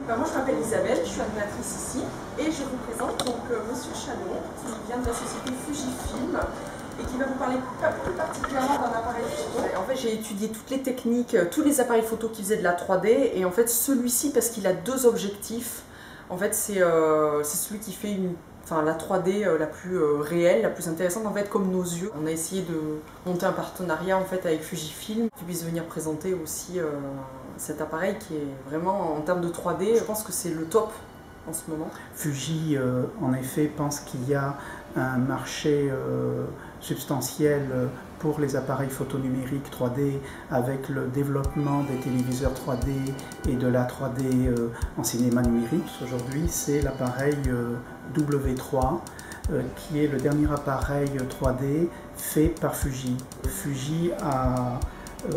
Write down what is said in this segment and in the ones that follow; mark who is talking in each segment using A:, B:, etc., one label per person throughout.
A: Moi je m'appelle Isabelle, je suis animatrice ici et je vous présente donc Monsieur Chalon qui vient de la société Fujifilm et qui va vous parler plus particulièrement d'un appareil photo. En fait j'ai étudié toutes les techniques, tous les appareils photo qui faisaient de la 3D et en fait celui-ci parce qu'il a deux objectifs, en fait c'est celui qui fait la 3D la plus réelle, la plus intéressante en fait comme nos yeux. On a essayé de monter un partenariat en fait avec Fujifilm qui puisse venir présenter aussi cet appareil qui est vraiment en termes de 3D, je pense que c'est le top en ce moment.
B: Fuji en effet pense qu'il y a un marché substantiel pour les appareils photo numériques 3D avec le développement des téléviseurs 3D et de la 3D en cinéma numérique. Aujourd'hui c'est l'appareil W3 qui est le dernier appareil 3D fait par Fuji. Fuji a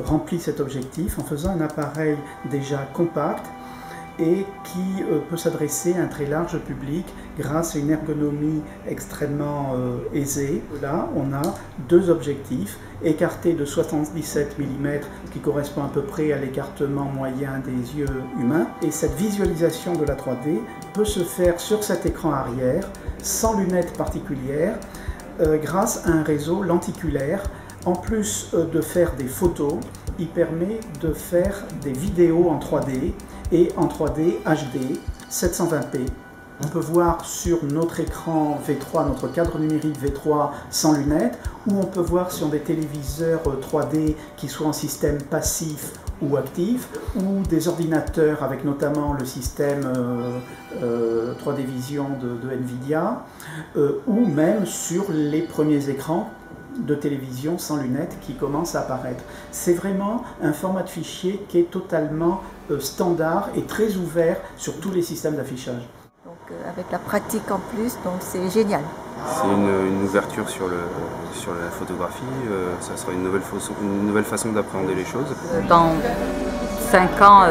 B: rempli cet objectif en faisant un appareil déjà compact et qui peut s'adresser à un très large public grâce à une ergonomie extrêmement aisée. Là, on a deux objectifs, écartés de 77 mm, ce qui correspond à peu près à l'écartement moyen des yeux humains. Et cette visualisation de la 3D peut se faire sur cet écran arrière, sans lunettes particulières, grâce à un réseau lenticulaire. En plus de faire des photos, il permet de faire des vidéos en 3D et en 3D HD 720p. On peut voir sur notre écran V3, notre cadre numérique V3 sans lunettes, ou on peut voir sur des téléviseurs 3D qui soient en système passif ou actif, ou des ordinateurs avec notamment le système 3D Vision de Nvidia, ou même sur les premiers écrans de télévision sans lunettes qui commencent à apparaître. C'est vraiment un format de fichier qui est totalement standard et très ouvert sur tous les systèmes d'affichage.
C: Donc avec la pratique en plus, donc c'est génial.
D: C'est une ouverture sur la photographie, ça sera une nouvelle façon d'appréhender les choses.
C: Dans 5 ans,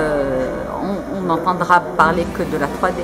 C: on n'entendra parler que de la 3D.